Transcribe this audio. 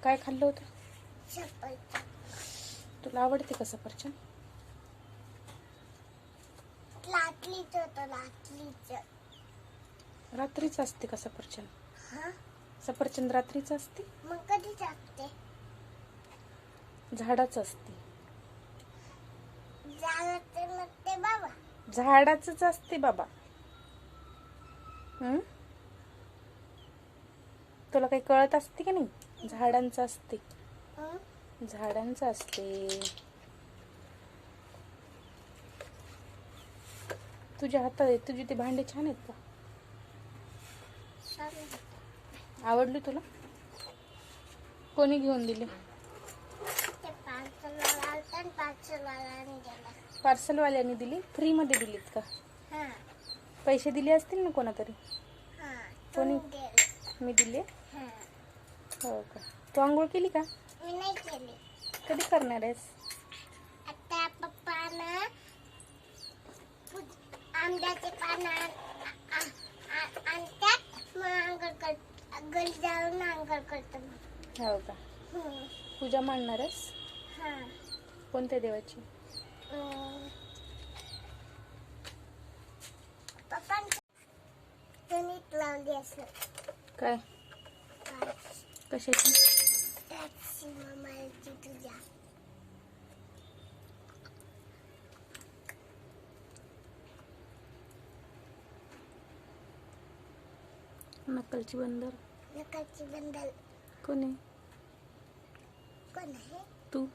काय खाल्लं होतं? सफरचंद. तुला आवडते का सफरचंद? लाटलीच होतं, लाटलीच. रात्रीच असते का सफरचंद? हा, सफरचंद रात्रीच असते? मग कधी टाकते? झाडाच असते. झालं ते नसते बाबा. झाडाचंच असते बाबा. तुला काही कळत असते की नाही? झाडांचं असते. हं? झाडांचं असते. तुझ्या हातात तुझी ते भांडे छान आहेत का? सांग. आवडली तुला? कोणी घेऊन दिली? ते पार्सलवाला आलता आणि पार्सलवाल्याने गेला. पार्सलवाल्याने दिली? फ्रीमध्ये दिलीत का? हा, पैसे दिले असतील ना कोणातरी? हा. कोणी? तुम्ही गेले. मी दिले? हा. हो का? तू आंघोळ केली का? मी नाही केली. कधी करणार आहेस? आता पप्पानं आंब्याचे पानं आणतात, मग आंघोळ करत, घरी जाऊन आंघोळ करतो मग. हो का? पूजा मांडणार आहेस? हा. कोणत्या देवाची? पप्पांनी गणित लावली असं. काय? कशाची? टॅक्सी मामाची तुझ्या. नकलची बंदर. नकाची बंडल. कोणी? कोण आहे? तू.